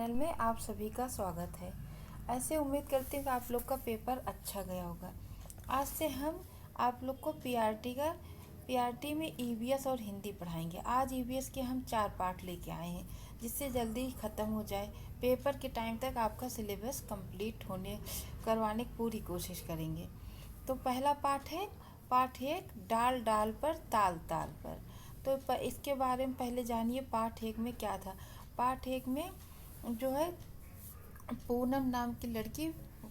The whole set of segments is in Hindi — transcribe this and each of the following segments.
चैनल में आप सभी का स्वागत है। ऐसे उम्मीद करते हैं कि आप लोग का पेपर अच्छा गया होगा। आज से हम आप लोग को पीआरटी में ईवीएस और हिंदी पढ़ाएंगे। आज ईवीएस के हम 4 पार्ट लेके आए हैं, जिससे जल्दी ही ख़त्म हो जाए। पेपर के टाइम तक आपका सिलेबस कंप्लीट करवाने की पूरी कोशिश करेंगे। तो पहला पार्ट 1 डाल डाल पर ताल ताल पर। तो इसके बारे में पहले जानिए पार्ट 1 में क्या था। पार्ट 1 में जो है पूनम नाम की लड़की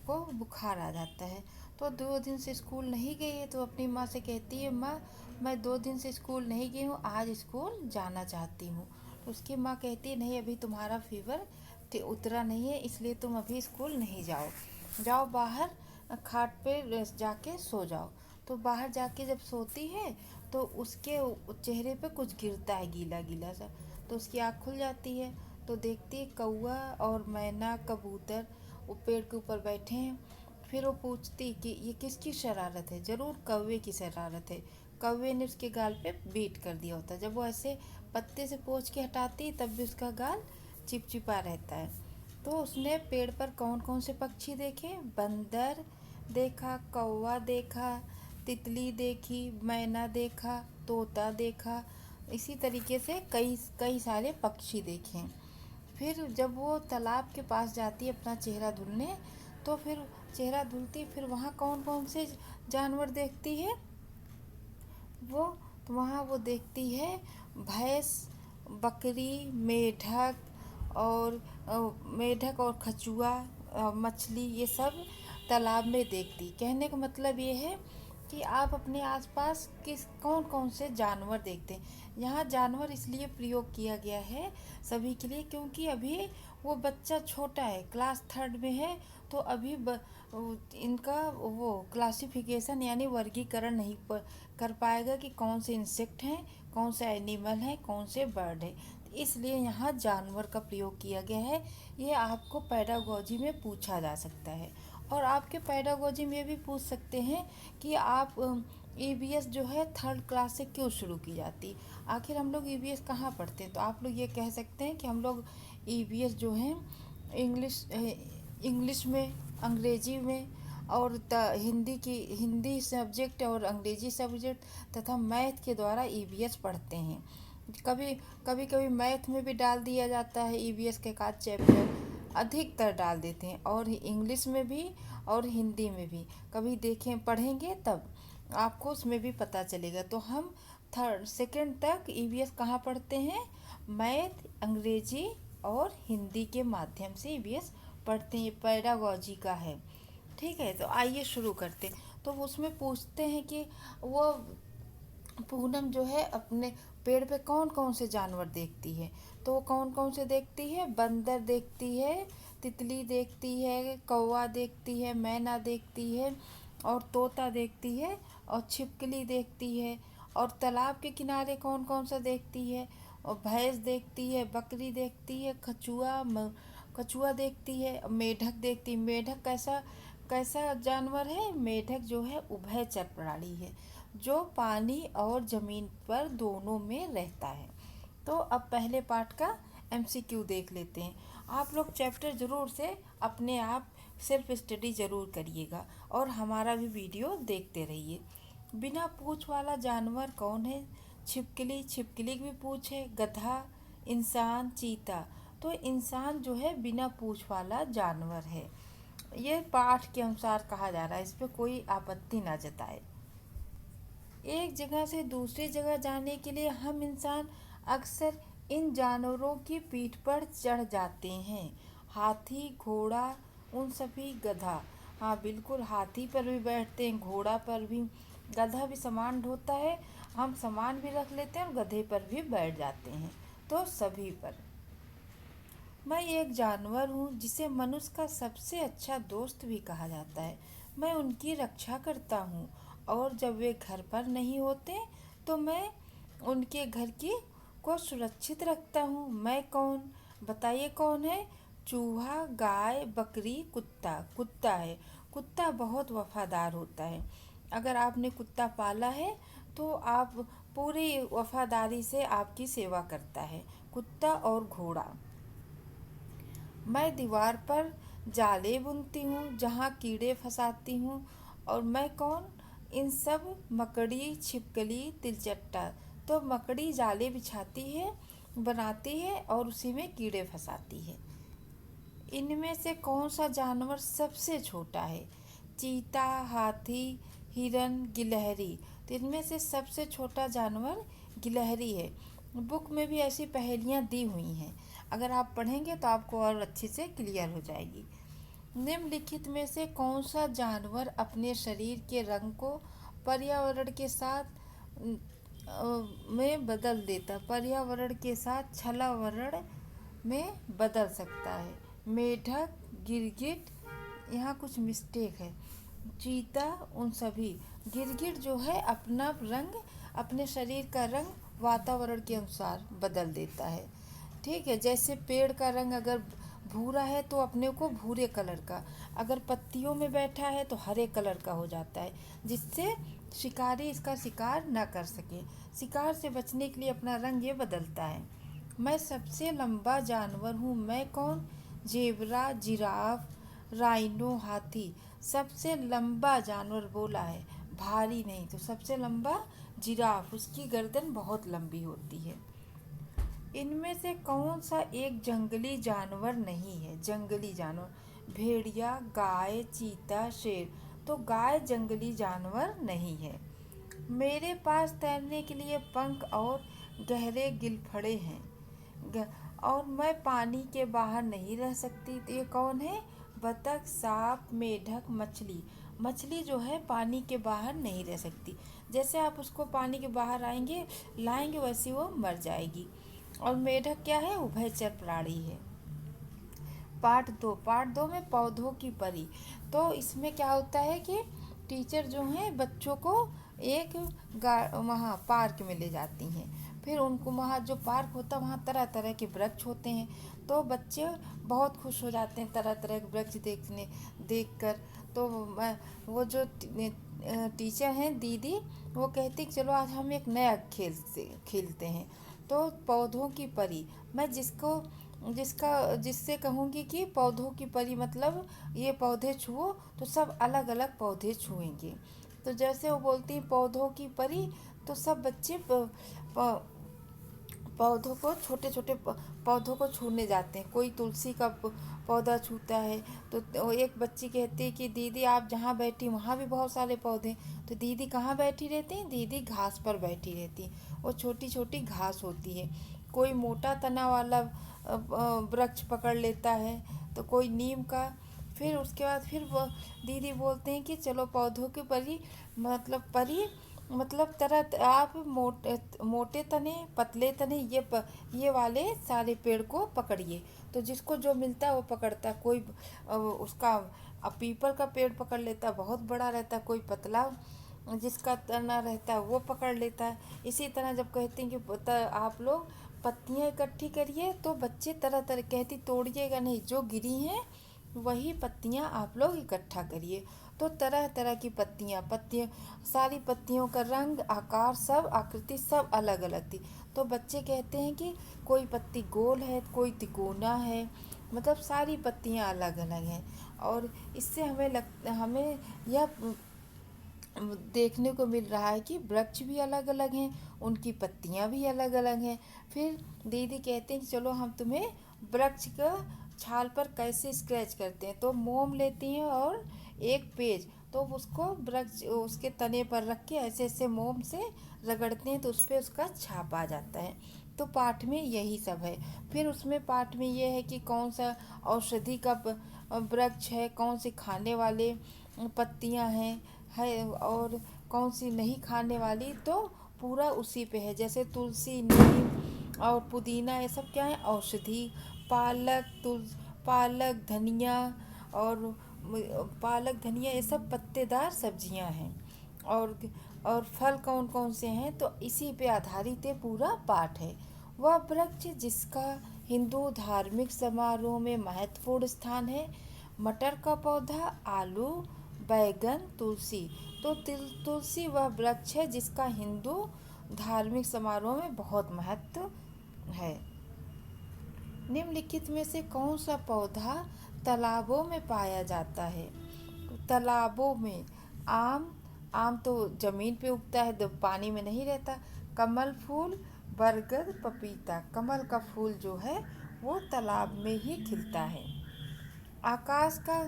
को बुखार आ जाता है। तो 2 दिन से स्कूल नहीं गई है, तो अपनी माँ से कहती है, माँ मैं 2 दिन से स्कूल नहीं गई हूँ, आज स्कूल जाना चाहती हूँ। तो उसकी माँ कहती है, नहीं अभी तुम्हारा फीवर उतरा नहीं है, इसलिए तुम अभी स्कूल नहीं जाओ बाहर खाट पे जाके सो जाओ। तो बाहर जाके जब सोती है तो उसके चेहरे पे कुछ गिरता है गीला गीला सा। तो उसकी आँख खुल जाती है, तो देखती है कौआ और मैना कबूतर वो पेड़ के ऊपर बैठे हैं। फिर वो पूछती कि ये किसकी शरारत है। ज़रूर कौवे की शरारत है। कौवे ने उसके गाल पे बीट कर दिया होता है। जब वो ऐसे पत्ते से पोंछ के हटाती है तब भी उसका गाल चिपचिपा रहता है। तो उसने पेड़ पर कौन कौन से पक्षी देखे। बंदर देखा, कौवा देखा, तितली देखी, मैना देखा, तोता देखा। इसी तरीके से कई कई सारे पक्षी देखे। फिर जब वो तालाब के पास जाती है अपना चेहरा धुलने, तो फिर चेहरा धुलती फिर वहाँ कौन कौन से जानवर देखती है वो। तो वहाँ वो देखती है भैंस, बकरी, मेढक और कछुआ, मछली, ये सब तालाब में देखती। कहने का मतलब ये है कि आप अपने आसपास कौन कौन से जानवर देखते हैं। यहाँ जानवर इसलिए प्रयोग किया गया है सभी के लिए, क्योंकि अभी वो बच्चा छोटा है, क्लास 3rd में है। तो अभी इनका वो क्लासिफिकेशन यानी वर्गीकरण नहीं कर पाएगा कि कौन से इंसेक्ट हैं, कौन से एनिमल हैं, कौन से बर्ड है। इसलिए यहाँ जानवर का प्रयोग किया गया है। ये आपको पेडागोजी में पूछा जा सकता है। और आपके पेडागोजी में भी पूछ सकते हैं कि आप ईवीएस जो है 3rd क्लास से क्यों शुरू की जाती। आखिर हम लोग ईवीएस कहाँ पढ़ते हैं। तो आप लोग ये कह सकते हैं कि हम लोग ईवीएस जो है इंग्लिश में, अंग्रेजी में और हिंदी सब्जेक्ट और अंग्रेजी सब्जेक्ट तथा मैथ के द्वारा ईवीएस पढ़ते हैं। कभी कभी मैथ में भी डाल दिया जाता है ईवीएस के का चैप्टर, अधिकतर डाल देते हैं। और इंग्लिश में भी और हिंदी में भी कभी देखें पढ़ेंगे तब आपको उसमें भी पता चलेगा। तो हम 2nd तक ईवीएस कहाँ पढ़ते हैं, मैथ, अंग्रेजी और हिंदी के माध्यम से ईवीएस पढ़ते हैं। ये पेडागोजी का है। ठीक है, तो आइए शुरू करते हैं। तो उसमें पूछते हैं कि वो पूनम जो है अपने पेड़ पे कौन कौन से जानवर देखती है। तो वो कौन कौन से देखती है, बंदर देखती है, तितली देखती है, कौवा देखती है, मैना देखती है और तोता देखती है और छिपकली देखती है। और तालाब के किनारे कौन कौन सा देखती है, और भैंस देखती है, बकरी देखती है, कछुआ देखती है, मेढक देखती है। मेढक कैसा कैसा जानवर है। मेढक जो है उभयचर प्राणी है, जो पानी और ज़मीन पर दोनों में रहता है। तो अब पहले पार्ट का एमसीक्यू देख लेते हैं। आप लोग चैप्टर ज़रूर से अपने आप सेल्फ स्टडी ज़रूर करिएगा और हमारा भी वीडियो देखते रहिए। बिना पूँछ वाला जानवर कौन है। छिपकली की भी पूँछ है। गधा, इंसान, चीता। तो इंसान जो है बिना पूँछ वाला जानवर है। ये पाठ के अनुसार कहा जा रहा है, इस पर कोई आपत्ति ना जताए। एक जगह से दूसरी जगह जाने के लिए हम इंसान अक्सर इन जानवरों की पीठ पर चढ़ जाते हैं। हाथी, घोड़ा, उन सभी, गधा। हाँ बिल्कुल, हाथी पर भी बैठते हैं, घोड़ा पर भी, गधा भी सामान ढोता है, हम सामान भी रख लेते हैं और गधे पर भी बैठ जाते हैं। तो सभी पर। मैं एक जानवर हूँ जिसे मनुष्य का सबसे अच्छा दोस्त भी कहा जाता है। मैं उनकी रक्षा करता हूँ और जब वे घर पर नहीं होते तो मैं उनके घर की को सुरक्षित रखता हूँ। मैं कौन, बताइए कौन है। चूहा, गाय, बकरी, कुत्ता। कुत्ता है। कुत्ता बहुत वफादार होता है। अगर आपने कुत्ता पाला है तो आप पूरी वफादारी से आपकी सेवा करता है। कुत्ता और घोड़ा। मैं दीवार पर जाले बुनती हूँ जहाँ कीड़े फंसाती हूँ। और मैं कौन? इन सब मकड़ी छिपकली तिलचट्टा। तो मकड़ी जाले बिछाती है, बनाती है और उसी में कीड़े फंसाती है। इनमें से कौन सा जानवर सबसे छोटा है? चीता, हाथी, हिरन, गिलहरी। तो इनमें से सबसे छोटा जानवर गिलहरी है। बुक में भी ऐसी पहेलियाँ दी हुई हैं, अगर आप पढ़ेंगे तो आपको और अच्छे से क्लियर हो जाएगी। निम्नलिखित में से कौन सा जानवर अपने शरीर के रंग को पर्यावरण के साथ में बदल देता, पर्यावरण के साथ छलावरण में बदल सकता है? मेढक, गिरगिट, यहाँ कुछ मिस्टेक है, चीता, उन सभी। गिरगिट जो है अपना रंग, अपने शरीर का रंग वातावरण के अनुसार बदल देता है। ठीक है, जैसे पेड़ का रंग अगर भूरा है तो अपने को भूरे कलर का, अगर पत्तियों में बैठा है तो हरे कलर का हो जाता है, जिससे शिकारी इसका शिकार ना कर सके। शिकार से बचने के लिए अपना रंग ये बदलता है। मैं सबसे लंबा जानवर हूँ, मैं कौन? जेबरा, जिराफ, राइनो, हाथी। सबसे लंबा जानवर बोला है, भारी नहीं। तो सबसे लंबा जिराफ, उसकी गर्दन बहुत लंबी होती है। इनमें से कौन सा एक जंगली जानवर नहीं है? जंगली जानवर, भेड़िया, गाय, चीता, शेर। तो गाय जंगली जानवर नहीं है। मेरे पास तैरने के लिए पंख और गहरे गिलफड़े हैं, और मैं पानी के बाहर नहीं रह सकती। तो ये कौन है? बतख, सांप, मेढक, मछली। मछली जो है पानी के बाहर नहीं रह सकती, जैसे आप उसको पानी के बाहर लाएंगे वैसे वो मर जाएगी। और मेढक क्या है? उभयचर प्राणी है। पार्ट 2 में पौधों की परी। तो इसमें क्या होता है कि टीचर जो हैं बच्चों को एक वहाँ पार्क में ले जाती हैं। फिर उनको वहाँ जो पार्क होता है वहाँ तरह तरह के वृक्ष होते हैं। तो बच्चे बहुत खुश हो जाते हैं तरह तरह के वृक्ष देखकर। तो वो जो टीचर हैं दीदी, वो कहती कि चलो आज हम एक नया खेलते हैं। तो पौधों की परी, मैं जिससे कहूँगी कि पौधों की परी मतलब ये पौधे छुओ, तो सब अलग अलग पौधे छुएंगे। तो जैसे वो बोलती हैं पौधों की परी, तो सब बच्चे पौधों को, छोटे छोटे पौधों को छूने जाते हैं। कोई तुलसी का पौधा छूता है, तो एक बच्ची कहती है कि दीदी आप जहाँ बैठी वहाँ भी बहुत सारे पौधे। तो दीदी कहाँ बैठी रहती हैं? दीदी घास पर बैठी रहती हैं। वो छोटी छोटी घास होती है। कोई मोटा तना वाला वृक्ष पकड़ लेता है, तो कोई नीम का। फिर उसके बाद फिर वो दीदी बोलते हैं कि चलो पौधों की परी मतलब तरह आप मोटे तने, पतले तने, ये वाले सारे पेड़ को पकड़िए। तो जिसको जो मिलता है वो पकड़ता है। कोई उसका पीपल का पेड़ पकड़ लेता है, बहुत बड़ा रहता है। कोई पतला जिसका तना रहता है वो पकड़ लेता है। इसी तरह जब कहते हैं कि आप लोग पत्तियाँ इकट्ठी करिए, तो बच्चे तरह तरह कहती तोड़िएगा नहीं, जो गिरी हैं वही पत्तियाँ आप लोग इकट्ठा करिए। तो तरह तरह की पत्तियाँ सारी पत्तियों का रंग, आकार, सब आकृति सब अलग अलग थी। तो बच्चे कहते हैं कि कोई पत्ती गोल है, कोई तिकोना है, मतलब सारी पत्तियाँ अलग अलग हैं। और इससे हमें यह देखने को मिल रहा है कि वृक्ष भी अलग अलग हैं, उनकी पत्तियां भी अलग अलग हैं। फिर दीदी कहते हैं कि चलो हम तुम्हें वृक्ष का छाल पर कैसे स्क्रैच करते हैं। तो मोम लेती हैं और एक पेज, तो उसको वृक्ष उसके तने पर रख के ऐसे ऐसे मोम से रगड़ते हैं, तो उस पर उसका छाप आ जाता है। तो पाठ में यही सब है। फिर उसमें पाठ में ये है कि कौन सा औषधि का वृक्ष है, कौन से खाने वाले पत्तियां हैं और कौन सी नहीं खाने वाली। तो पूरा उसी पे है। जैसे तुलसी, नीम और पुदीना, ये सब क्या है? औषधि। पालक, धनिया और ये सब पत्तेदार सब्जियां हैं। और फल कौन कौन से हैं? तो इसी पे आधारित ये पूरा पाठ है। वह वृक्ष जिसका हिंदू धार्मिक समारोह में महत्वपूर्ण स्थान है। मटर का पौधा, आलू, बैगन, तुलसी। तो तुलसी वह वृक्ष है जिसका हिंदू धार्मिक समारोह में बहुत महत्व है। निम्नलिखित में से कौन सा पौधा तालाबों में पाया जाता है? तालाबों में आम। आम तो जमीन पे उगता है, तो पानी में नहीं रहता। कमल फूल, बरगद, पपीता। कमल का फूल जो है वो तालाब में ही खिलता है। आकाश का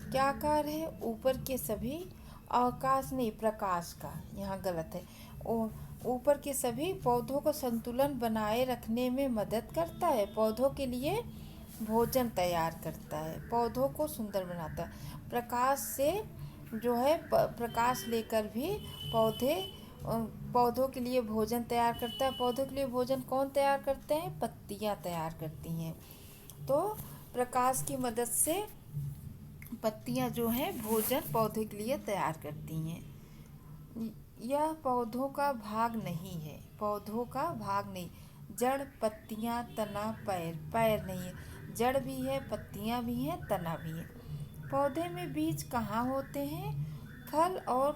क्या आकार है? ऊपर के सभी, आकाश नहीं, प्रकाश का, यहाँ गलत है। ऊपर के सभी पौधों को संतुलन बनाए रखने में मदद करता है। पौधों के लिए भोजन तैयार करता है, पौधों को सुंदर बनाता है। प्रकाश से जो है प्रकाश लेकर भी पौधे पौधों के लिए भोजन तैयार करता है। पौधों के लिए भोजन कौन तैयार करते हैं? पत्तियां तैयार करती हैं। तो प्रकाश की मदद से पत्तियां जो हैं भोजन पौधे के लिए तैयार करती हैं। यह पौधों का भाग नहीं है, पौधों का भाग नहीं। जड़, पत्तियां, तना, पैर। पैर नहीं है, जड़ भी है, पत्तियां भी हैं, तना भी है। पौधे में बीज कहाँ होते हैं? फल और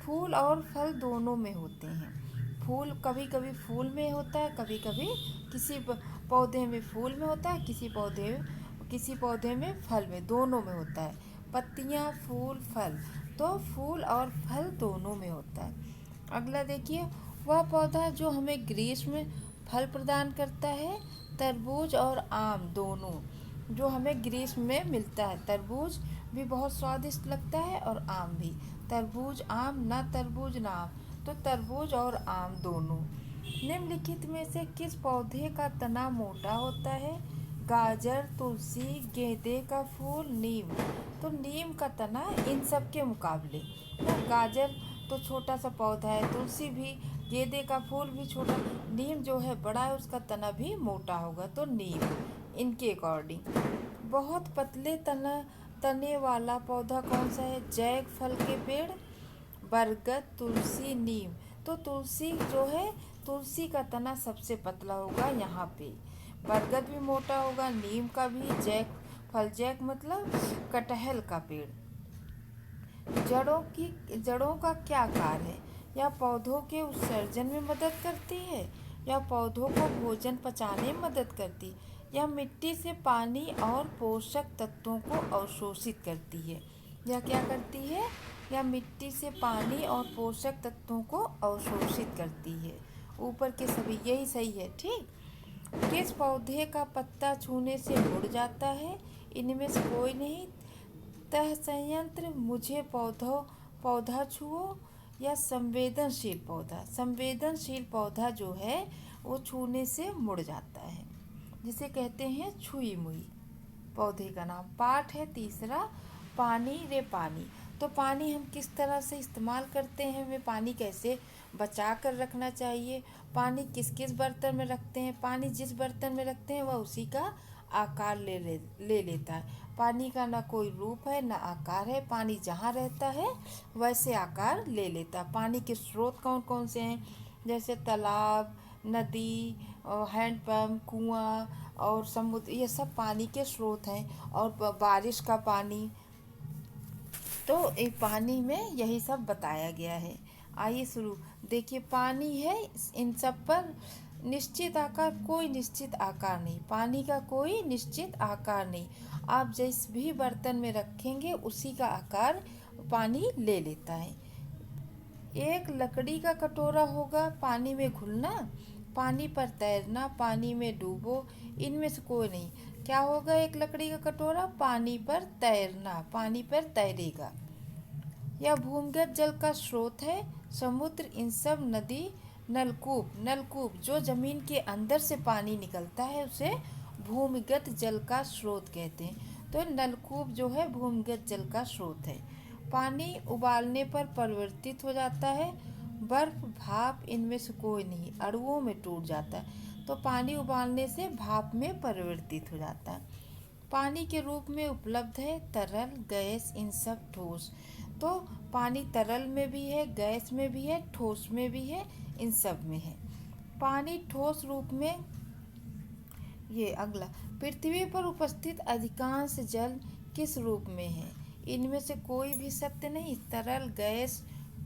फूल और फल दोनों में होते हैं। फूल कभी कभी फूल में होता है, कभी कभी किसी पौधे में फूल में होता है, किसी पौधे में फल में, दोनों में होता है। पत्तियां, फूल, फल, तो फूल और फल दोनों में होता है। अगला देखिए, वह पौधा जो हमें ग्रीष्म में फल प्रदान करता है। तरबूज और आम दोनों जो हमें ग्रीष्म में मिलता है। तरबूज भी बहुत स्वादिष्ट लगता है और आम भी। तरबूज आम, ना तरबूज ना आम, तो तरबूज और आम दोनों। निम्नलिखित में से किस पौधे का तना मोटा होता है? गाजर, तुलसी, गेंदे का फूल, नीम। तो नीम का तना इन सब के मुकाबले, तो गाजर तो छोटा सा पौधा है, तुलसी भी, गेंदे का फूल भी छोटा, नीम जो है बड़ा है, उसका तना भी मोटा होगा, तो नीम इनके अकॉर्डिंग। बहुत पतले तने वाला पौधा कौन सा है? जैक फल के पेड़, बरगद, तुलसी, नीम। तो तुलसी जो है, तुलसी का तना सबसे पतला होगा यहाँ पे। बरगद भी मोटा होगा, नीम का भी। जैक मतलब कटहल का पेड़। जड़ों का क्या कार्य है? यह पौधों के उत्सर्जन में मदद करती है, या पौधों को भोजन पचाने में मदद करती, यह मिट्टी से पानी और पोषक तत्वों को अवशोषित करती है। यह क्या करती है? यह मिट्टी से पानी और पोषक तत्वों को अवशोषित करती है। ऊपर के सभी यही सही है, ठीक। किस पौधे का पत्ता छूने से मुड़ जाता है? इनमें से कोई नहीं। तह संयंत्र, मुझे पौधा छुओ, या संवेदनशील पौधा। संवेदनशील पौधा जो है वो छूने से मुड़ जाता है, जिसे कहते हैं छुई मुई। पौधे का नाम। पाठ है तीसरा, पानी रे पानी। तो पानी हम किस तरह से इस्तेमाल करते हैं, हमें पानी कैसे बचा कर रखना चाहिए, पानी किस किस बर्तन में रखते हैं। पानी जिस बर्तन में रखते हैं वह उसी का आकार ले लेता है। पानी का ना कोई रूप है ना आकार है, पानी जहाँ रहता है वैसे आकार ले लेता है। पानी के स्रोत कौन कौन से हैं? जैसे तालाब, नदी, हैंडपम्प, कुआं और समुद्र, ये सब पानी के स्रोत हैं। और बारिश का पानी, तो एक पानी में यही सब बताया गया है। आइए शुरू। देखिए, पानी है, इन सब पर निश्चित आकार, कोई निश्चित आकार नहीं। पानी का कोई निश्चित आकार नहीं, आप जिस भी बर्तन में रखेंगे उसी का आकार पानी ले लेता है। एक लकड़ी का कटोरा होगा, पानी में घुलना, पानी पर तैरना, पानी में डूबो, इनमें से कोई नहीं। क्या होगा? एक लकड़ी का कटोरा पानी पर तैरना, पानी पर तैरेगा। यह भूमिगत जल का स्रोत है। समुद्र, इन सब, नदी, नलकूप जो जमीन के अंदर से पानी निकलता है उसे भूमिगत जल का स्रोत कहते हैं। तो नलकूप जो है भूमिगत जल का स्रोत है। पानी उबालने पर परिवर्तित हो जाता है। बर्फ, भाप, इनमें से कोई नहीं, अणुओं में टूट जाता है। तो पानी उबालने से भाप में परिवर्तित हो जाता है। पानी के रूप में उपलब्ध है। तरल, गैस, इन सब, ठोस। तो पानी तरल में भी है, गैस में भी है, ठोस में भी है, इन सब में है। पानी ठोस रूप में, ये अगला, पृथ्वी पर उपस्थित अधिकांश जल किस रूप में है? इनमें से कोई भी सत्य नहीं। तरल, गैस,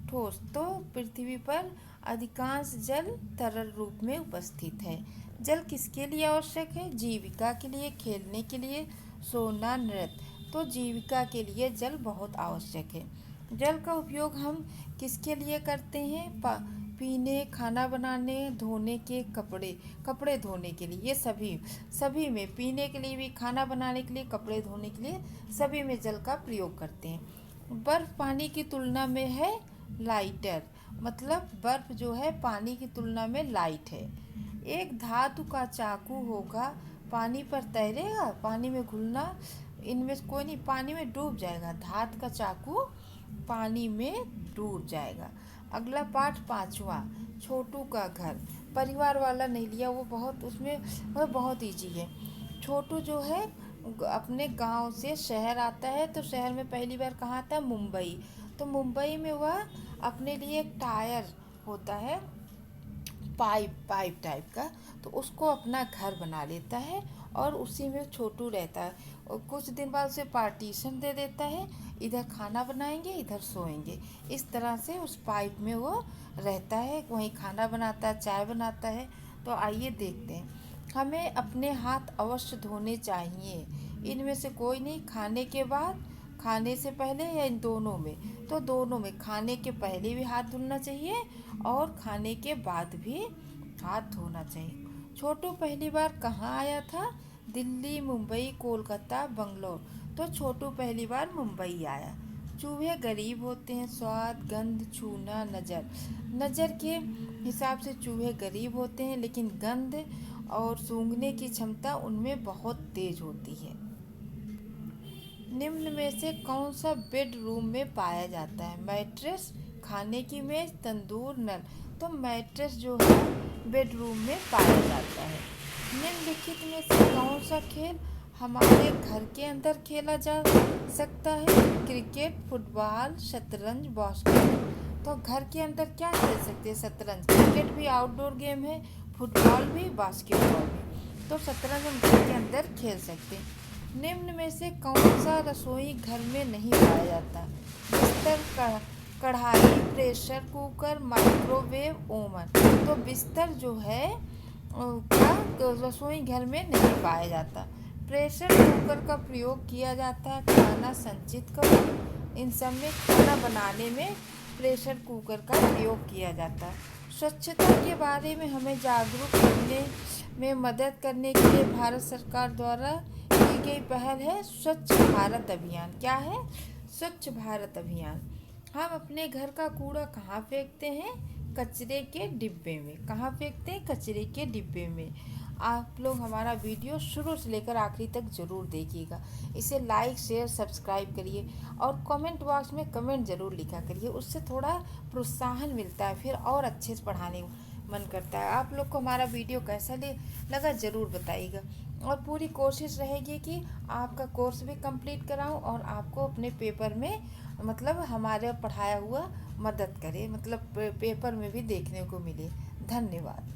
ठोस। तो पृथ्वी पर अधिकांश जल तरल रूप में उपस्थित है। जल किसके लिए आवश्यक है? जीविका के लिए, खेलने के लिए, सोना, नृत्य। तो जीविका के लिए जल बहुत आवश्यक है। जल का उपयोग हम किसके लिए करते हैं? पीने, खाना बनाने, धोने के कपड़े धोने के लिए, ये सभी सभी में, पीने के लिए भी, खाना बनाने के लिए, कपड़े धोने के लिए, सभी में जल का प्रयोग करते हैं। बर्फ पानी की तुलना में है लाइटर, मतलब बर्फ जो है पानी की तुलना में लाइट है। एक धातु का चाकू होगा, पानी पर तैरेगा, पानी में घुलना, इनमें से कोई नहीं, पानी में डूब जाएगा। धातु का चाकू पानी में डूब जाएगा। अगला पाठ 5वां, छोटू का घर। परिवार वाला नहीं लिया, वो बहुत उसमें वह बहुत ईजी है। छोटू जो है अपने गांव से शहर आता है, तो शहर में पहली बार कहाँ आता है? मुंबई। तो मुंबई में वह अपने लिए एक टायर होता है, पाइप टाइप का, तो उसको अपना घर बना लेता है और उसी में छोटू रहता है। और कुछ दिन बाद उसे पार्टीशन दे देता है, इधर खाना बनाएंगे, इधर सोएंगे। इस तरह से उस पाइप में वो रहता है, वहीं खाना बनाता है, चाय बनाता है। तो आइए देखते हैं। हमें अपने हाथ अवश्य धोने चाहिए। इनमें से कोई नहीं, खाने के बाद, खाने से पहले, या इन दोनों में? तो दोनों में, खाने के पहले भी हाथ धुलना चाहिए और खाने के बाद भी हाथ धोना चाहिए। छोटू पहली बार कहाँ आया था? दिल्ली, मुंबई, कोलकाता, बंगलोर। तो छोटू पहली बार मुंबई आया। चूहे गरीब होते हैं, स्वाद, गंध, छूना, नज़र। नज़र के हिसाब से चूहे गरीब होते हैं, लेकिन गंध और सूंघने की क्षमता उनमें बहुत तेज होती है। निम्न में से कौन सा बेडरूम में पाया जाता है? मैट्रेस, खाने की मेज, तंदूर, नल। तो मैट्रेस जो है बेडरूम में पाया जाता है। निम्नलिखित में से कौन सा खेल हमारे घर के अंदर खेला जा सकता है? क्रिकेट, फुटबॉल, शतरंज, बास्केटबॉल। तो घर के अंदर क्या खेल सकते हैं? शतरंज। क्रिकेट भी आउटडोर गेम है, फुटबॉल भी, बास्केटबॉल भी। तो शतरंज हम घर के अंदर खेल सकते हैं। निम्न में से कौन सा रसोई घर में नहीं पाया जाता? बिस्तर, कढ़ाई, प्रेशर कुकर, माइक्रोवेव, ओवन। तो बिस्तर जो है क्या रसोई घर में नहीं पाया जाता। प्रेशर कुकर का प्रयोग किया जाता है खाना संचित करो, इन सब में खाना बनाने में प्रेशर कुकर का प्रयोग किया जाता है। स्वच्छता के बारे में हमें जागरूक करने में मदद करने के लिए भारत सरकार द्वारा की गई पहल है स्वच्छ भारत अभियान। क्या है? स्वच्छ भारत अभियान। हम अपने घर का कूड़ा कहाँ फेंकते हैं? कचरे के डिब्बे में। कहाँ फेंकते हैं? कचरे के डिब्बे में। आप लोग हमारा वीडियो शुरू से लेकर आखिरी तक ज़रूर देखिएगा। इसे लाइक, शेयर, सब्सक्राइब करिए और कमेंट बॉक्स में कमेंट ज़रूर लिखा करिए। उससे थोड़ा प्रोत्साहन मिलता है, फिर और अच्छे से पढ़ाने मन करता है। आप लोग को हमारा वीडियो कैसा लगा ज़रूर बताइएगा। और पूरी कोशिश रहेगी कि आपका कोर्स भी कंप्लीट कराऊं और आपको अपने पेपर में, मतलब हमारे पढ़ाया हुआ मदद करे, मतलब पेपर में भी देखने को मिले। धन्यवाद।